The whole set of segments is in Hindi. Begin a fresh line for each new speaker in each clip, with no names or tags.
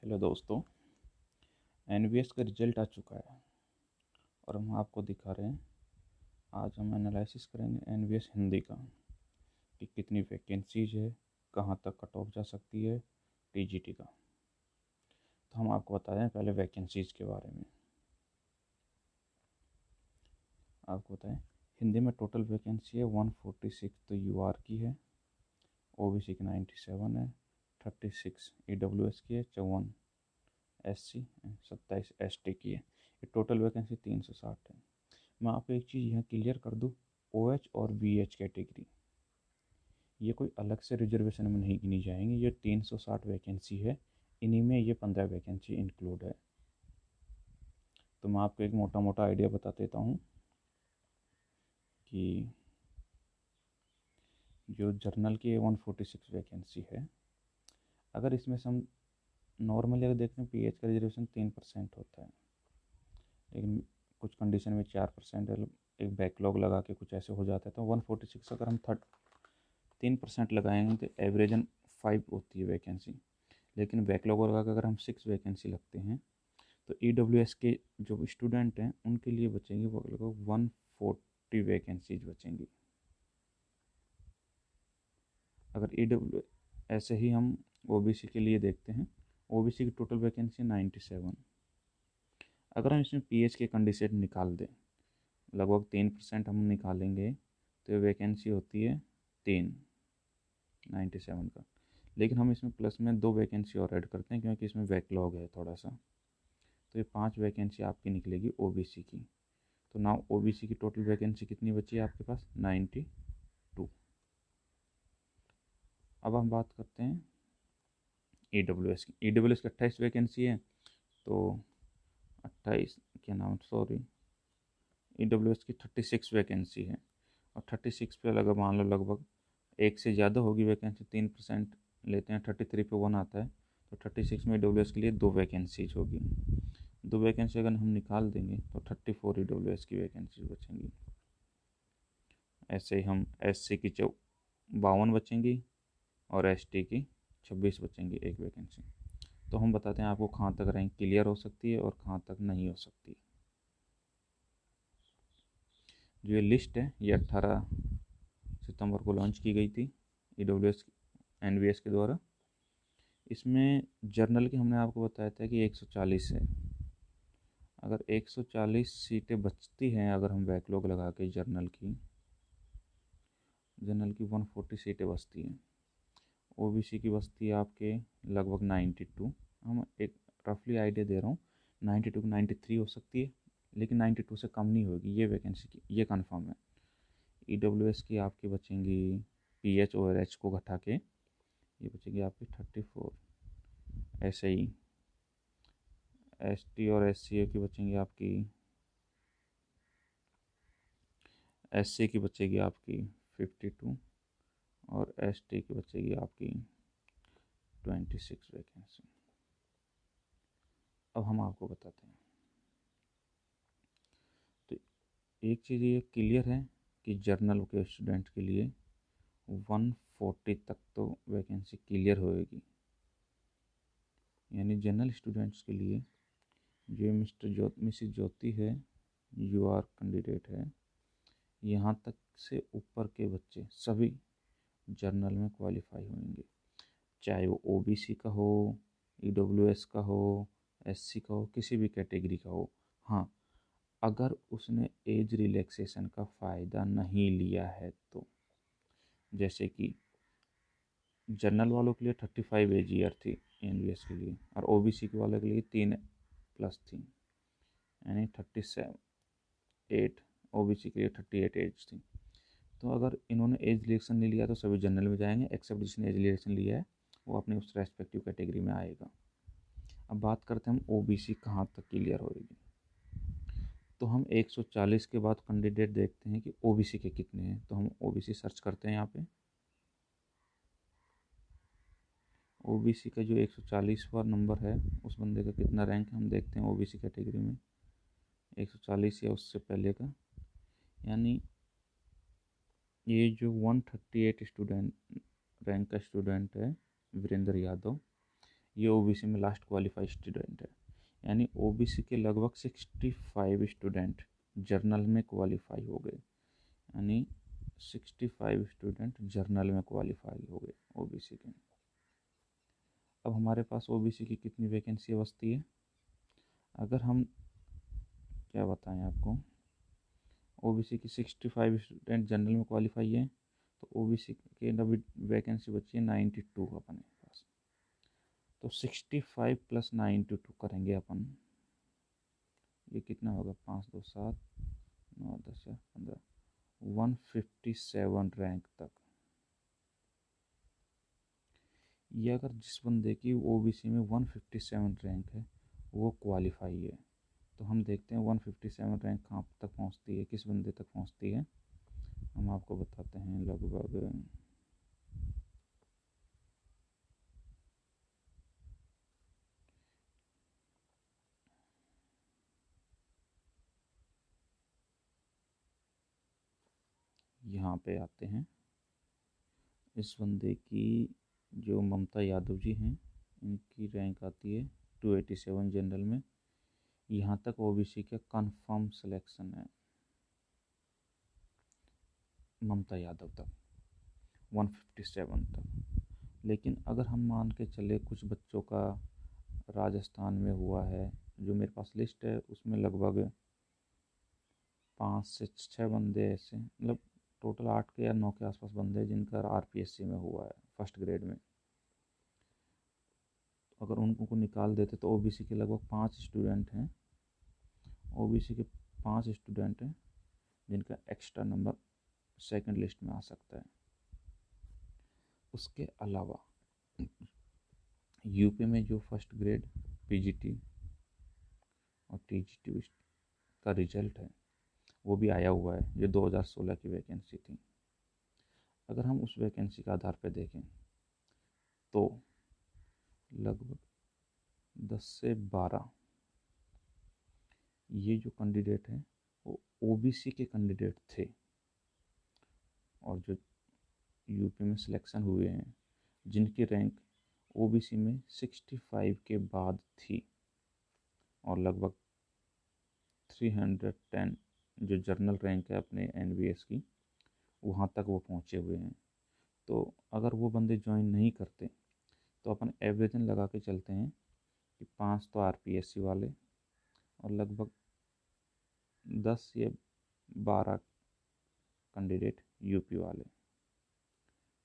हेलो दोस्तों, एनवीएस का रिजल्ट आ चुका है और हम आपको दिखा रहे हैं। आज हम एनालिसिस करेंगे एनवीएस हिंदी का कि कितनी वैकेंसीज है, कहाँ तक कट ऑफ जा सकती है टीजीटी का। तो हम आपको बता दें पहले वैकेंसीज के बारे में। आपको बताएं हिंदी में टोटल वैकेंसी है 146, तो यूआर की है, ओबीसी की 97 है, 36 ईडब्ल्यूएस की है, 54 एससी, 27 एसटी की है। ये टोटल वैकेंसी 360 है। मैं आपको एक चीज़ यहाँ क्लियर कर दूँ, ओएच और वीएच कैटेगरी ये कोई अलग से रिजर्वेशन में नहीं गिनी जाएंगी। ये 360 वैकेंसी है, इन्हीं में ये 15 वैकेंसी इंक्लूड है। तो मैं आपको एक मोटा मोटा आइडिया बता देता हूँ कि जो जर्नल की 146 वैकेंसी है, अगर इसमें से हम नॉर्मली अगर देखें पीएच का रिजर्वेशन 3% होता है, लेकिन कुछ कंडीशन में 4%, एक बैकलॉग लगा के कुछ ऐसे हो जाता है। तो 146 अगर हम 3% लगाएंगे तो एवरेजन 5 होती है वैकेंसी। लेकिन बैकलॉग लगा के अगर हम 6 वैकेंसी लगते हैं तो ईडब्ल्यूएस के जो स्टूडेंट हैं उनके लिए बचेंगी वो लगभग 140 वैकेंसीज बचेंगी। अगर ईडब्ल्यू ऐसे ही हम ओबीसी के लिए देखते हैं, ओबीसी की टोटल वैकेंसी 97। अगर हम इसमें पीएच के कंडीशन निकाल दें, लगभग 3% हम निकालेंगे तो वैकेंसी होती है 97 का। लेकिन हम इसमें प्लस में 2 वैकेंसी और ऐड करते हैं क्योंकि इसमें बैकलॉग है थोड़ा सा, तो ये 5 वैकेंसी आपकी निकलेगी ओबीसी की। तो नाउ ओबीसी की टोटल वैकेंसी कितनी बची है आपके पास? 92। अब हम बात करते हैं ईडब्ल्यूएस की। ईडब्ल्यूएस की 28 वैकेंसी है, तो 28 क्या नाम सॉरी ईडब्ल्यूएस की 36 वैकेंसी है। और 36 पे लगभग मान लो लगभग एक से ज़्यादा होगी वैकेंसी, 3% लेते हैं, 33 पे 1 आता है, तो 36 में ईडब्ल्यूएस के लिए 2 वैकेंसीज होगी। 2 वैकेंसी अगर हम निकाल देंगे तो 34 ईडब्ल्यूएस की वैकेंसी बचेंगी। ऐसे ही हम एससी की 52 बचेंगी और एसटी की 26 बचेंगी, एक वैकेंसी। तो हम बताते हैं आपको कहाँ तक रैंक क्लियर हो सकती है और कहाँ तक नहीं हो सकती। जो ये लिस्ट है ये 18 सितंबर को लॉन्च की गई थी ईडब्ल्यूएस एनवीएस के द्वारा। इसमें जर्नल की हमने आपको बताया था कि 140 है। अगर 140 सीटें बचती हैं, अगर हम बैकलॉग लगा के जर्नल की 140 सीटें बचती हैं। ओबीसी की बचती है आपके लगभग 92। हम एक रफली आइडिया दे रहा हूँ, 92 की 93 हो सकती है, लेकिन 92 से कम नहीं होगी ये वैकेंसी की, ये कन्फर्म है। ईडब्ल्यूएस की आपकी बचेंगी पीएच और एच को घटा के ये बचेगी आपकी 34। ऐसे ही एसटी और एससी की बचेंगी आपकी, एससी की बचेगी आपकी 52 और एसटी की बचेगी आपकी 26 वैकेंसी। अब हम आपको बताते हैं, तो एक चीज़ ये क्लियर है कि जर्नल के स्टूडेंट के लिए 140 तक तो वैकेंसी क्लियर होएगी। यानी जनरल स्टूडेंट्स के लिए जो मिसिस ज्योति है, यूआर कैंडिडेट है, यहाँ तक से ऊपर के बच्चे सभी जर्नल में क्वालिफाई होंगे, चाहे वो ओबीसी का हो, ईडब्ल्यूएस का हो, एससी का हो, किसी भी कैटेगरी का हो। हाँ, अगर उसने एज रिलैक्सेशन का फ़ायदा नहीं लिया है तो, जैसे कि जनरल वालों के लिए 35 एज ईयर थी एनवीएस के लिए, और ओबीसी के वालों के लिए 3+ थी, यानी 37 ओबीसी के लिए 38 एज थी। तो अगर इन्होंने एज रिलेक्शन नहीं लिया तो सभी जनरल में जाएंगे, एक्सेप्ट जिसने एज रिलेक्शन लिया है वो अपने उस रेस्पेक्टिव कैटेगरी में आएगा। अब बात करते हैं हम ओबीसी कहाँ तक क्लियर होएगी। तो हम 140 के बाद कैंडिडेट देखते हैं कि ओबीसी के कितने हैं, तो हम ओबीसी सर्च करते हैं यहाँ पे। ओबीसी का जो 140वां नंबर है उस बंदे का कितना रैंक है हम देखते हैं ओबीसी कैटेगरी में, 140 या उससे पहले का। यानी ये जो 138 स्टूडेंट रैंक का स्टूडेंट है वीरेंद्र यादव, ये ओबीसी में लास्ट क्वालिफाइड स्टूडेंट है। यानी ओबीसी के लगभग 65 स्टूडेंट जर्नल में क्वालिफाई हो गए, यानी 65 स्टूडेंट जर्नल में क्वालिफाई हो गए ओबीसी के। अब हमारे पास ओबीसी की कितनी वैकेंसी बचती है, अगर हम क्या बताएं आपको, ओबीसी की 65 स्टूडेंट जनरल में क्वालिफाई है, तो ओबीसी के अभी वैकेंसी बची है 92 अपने पास। तो 65 + 92 करेंगे अपन, ये कितना होगा, 5 2 7 9 10 15, 157 रैंक तक। ये अगर जिस बंदे की ओबीसी में 157 रैंक है वो क्वालिफाई है, तो हम देखते हैं 157 रैंक कहाँ तक पहुँचती है, किस बंदे तक पहुँचती है, हम आपको बताते हैं। लगभग यहाँ पे आते हैं, इस बंदे की जो ममता यादव जी हैं, इनकी रैंक आती है 287 जनरल में। यहाँ तक ओबीसी का कंफर्म सिलेक्शन है ममता यादव तक, 157 तक। लेकिन अगर हम मान के चले कुछ बच्चों का राजस्थान में हुआ है, जो मेरे पास लिस्ट है उसमें लगभग 5 से 6 बंदे ऐसे, मतलब टोटल 8 के या 9 के आसपास बंदे हैं जिनका आरपीएससी में हुआ है फर्स्ट ग्रेड में। अगर उनको निकाल देते तो ओबीसी के लगभग 5 स्टूडेंट हैं, ओबीसी के 5 स्टूडेंट हैं जिनका एक्स्ट्रा नंबर सेकंड लिस्ट में आ सकता है। उसके अलावा यूपी में जो फर्स्ट ग्रेड पीजीटी और टीजीटी का रिजल्ट है वो भी आया हुआ है, जो 2016 की वैकेंसी थी। अगर हम उस वैकेंसी के आधार पर देखें तो लगभग 10 से 12 ये जो कैंडिडेट हैं वो ओबीसी के कैंडिडेट थे, और जो यूपी में सिलेक्शन हुए हैं जिनकी रैंक ओबीसी में 65 के बाद थी, और लगभग 310 जो जर्नल रैंक है अपने एनबीएस की, वहाँ तक वो पहुँचे हुए हैं। तो अगर वो बंदे ज्वाइन नहीं करते तो अपन एवरेजन लगा के चलते हैं कि 5 तो आरपीएससी वाले और लगभग 10 या 12 कैंडिडेट यूपी वाले।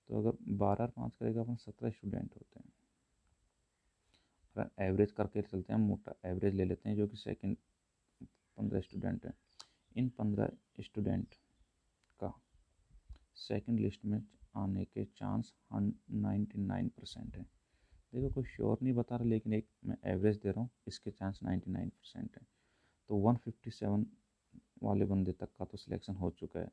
तो अगर 12 और 5 करेगा अपन 17 स्टूडेंट होते हैं। अगर एवरेज करके चलते हैं, मोटा एवरेज ले लेते हैं, जो कि सेकंड 15 स्टूडेंट हैं, इन 15 स्टूडेंट का सेकंड लिस्ट में आने के चांस 99% है। देखो कोई श्योर नहीं बता रहा, लेकिन एक मैं एवरेज दे रहा हूँ, इसके चांस 99% है। तो 157 वाले बंदे तक का तो सिलेक्शन हो चुका है।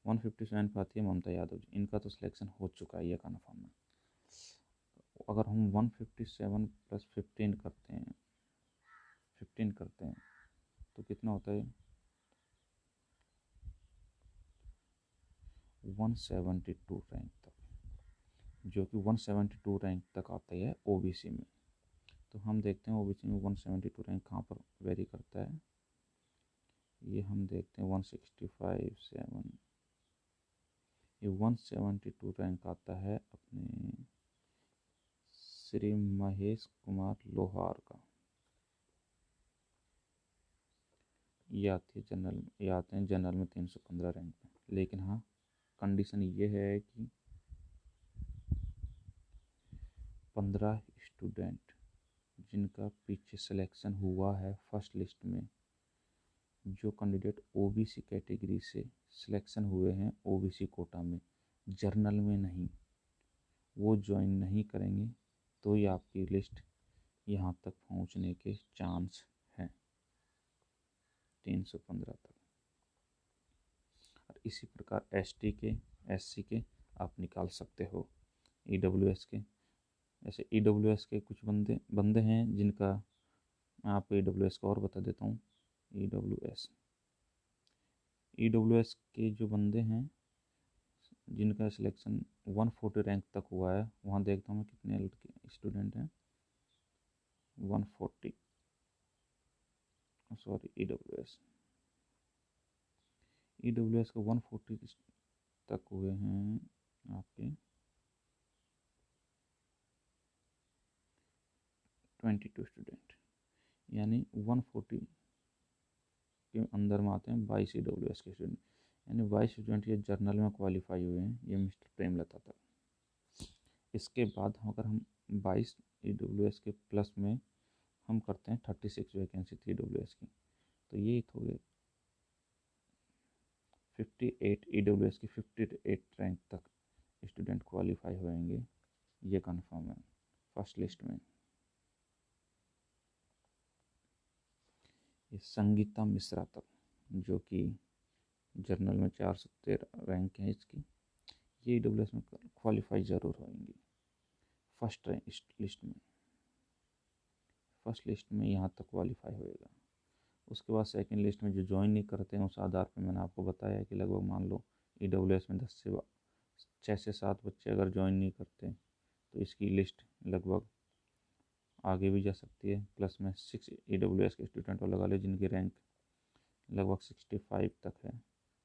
157 पर आती है ममता यादव जी, इनका तो सिलेक्शन हो चुका है, ये कन्फर्म है। अगर हम 157 + 15 करते हैं तो कितना होता है, 172 रैंक तक, जो कि 172 रैंक तक आता है ओबीसी में। तो हम देखते हैं ओबीसी में 172 रैंक कहाँ पर वेरी करता है, ये हम देखते हैं 165 7, ये 172 रैंक आता है अपने श्री महेश कुमार लोहार का। ये आती है जनरल, ये आते हैं जनरल में 315 रैंक पे। लेकिन हाँ, कंडीशन ये है कि 15 स्टूडेंट जिनका पीछे सिलेक्शन हुआ है फर्स्ट लिस्ट में, जो कैंडिडेट ओबीसी कैटेगरी से सिलेक्शन हुए हैं ओबीसी कोटा में, जर्नल में नहीं, वो ज्वाइन नहीं करेंगे तो ही आपकी लिस्ट यहाँ तक पहुँचने के चांस हैं 315 तक। और इसी प्रकार एसटी के, एससी के आप निकाल सकते हो, ईडब्ल्यूएस के। जैसे ईडब्ल्यूएस के कुछ बंदे हैं जिनका, मैं आपको ईडब्ल्यूएस का और बता देता हूँ। ईडब्ल्यूएस के जो बंदे हैं जिनका सिलेक्शन 140 रैंक तक हुआ है, वहाँ देखता हूँ मैं कितने लड़के स्टूडेंट हैं। 140 सॉरी EWS का 140 तक हुए हैं आपके 22 स्टूडेंट, यानी 140 के अंदर में आते हैं 22 EWS के स्टूडेंट, यानी 22 स्टूडेंट ये जर्नल में क्वालिफाई हुए हैं, ये मिस्टर प्रेमलता तक। इसके बाद अगर हम 22 EWS के प्लस में हम करते हैं 36 वैकेंसी थी EWS की, तो ये हो गए 58 EWS की 58 रैंक तक स्टूडेंट क्वालिफाई होंगे, ये कंफर्म है फर्स्ट लिस्ट में। ये संगीता मिश्रा तक, जो कि जर्नल में 413 रैंक है इसकी, ये EWS में क्वालिफाई ज़रूर होंगी फर्स्ट लिस्ट में। फर्स्ट लिस्ट में यहाँ तक क्वालिफाई होएगा। उसके बाद सेकंड लिस्ट में जो ज्वाइन नहीं करते हैं, उस आधार पर मैंने आपको बताया कि लगभग मान लो EWS में 6 से 7 बच्चे अगर ज्वाइन नहीं करते तो इसकी लिस्ट लगभग आगे भी जा सकती है। प्लस में 6 EWS के स्टूडेंट और लगा ले जिनकी रैंक लगभग 65 तक है,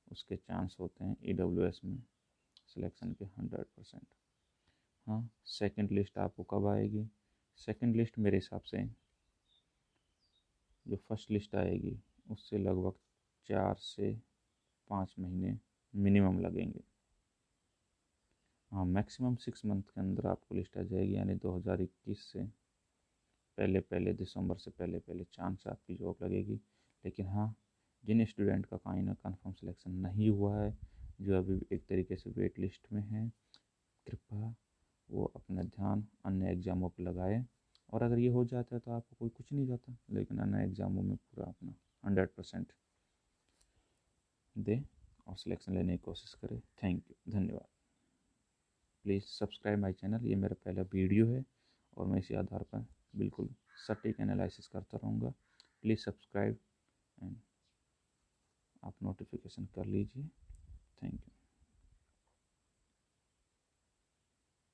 उसके चांस होते हैं EWS में सिलेक्शन के 100%। हाँ, सेकंड लिस्ट आपको कब आएगी? सेकंड लिस्ट मेरे हिसाब से जो फर्स्ट लिस्ट आएगी उससे लगभग 4 से 5 महीने मिनिमम लगेंगे। हाँ, मैक्सिमम 6 मंथ के अंदर आपको लिस्ट आ जाएगी, यानी 2021 से पहले दिसंबर से पहले चांस आपकी जॉब लगेगी। लेकिन हाँ, जिन स्टूडेंट का काइंड ना कन्फर्म सिलेक्शन नहीं हुआ है, जो अभी एक तरीके से वेट लिस्ट में है, कृपया वो अपना ध्यान अन्य एग्ज़ामों पर लगाए। और अगर ये हो जाता है तो आपको कोई कुछ नहीं जाता, लेकिन अन्य एग्ज़ामों में पूरा अपना 100% दे और सिलेक्शन लेने की कोशिश करें। थैंक यू, धन्यवाद। प्लीज़ सब्सक्राइब माई चैनल, ये मेरा पहला वीडियो है और मैं इसी आधार पर बिल्कुल सटीक एनालिसिस करता रहूँगा। प्लीज़ सब्सक्राइब एंड आप नोटिफिकेशन कर लीजिए। Thank you.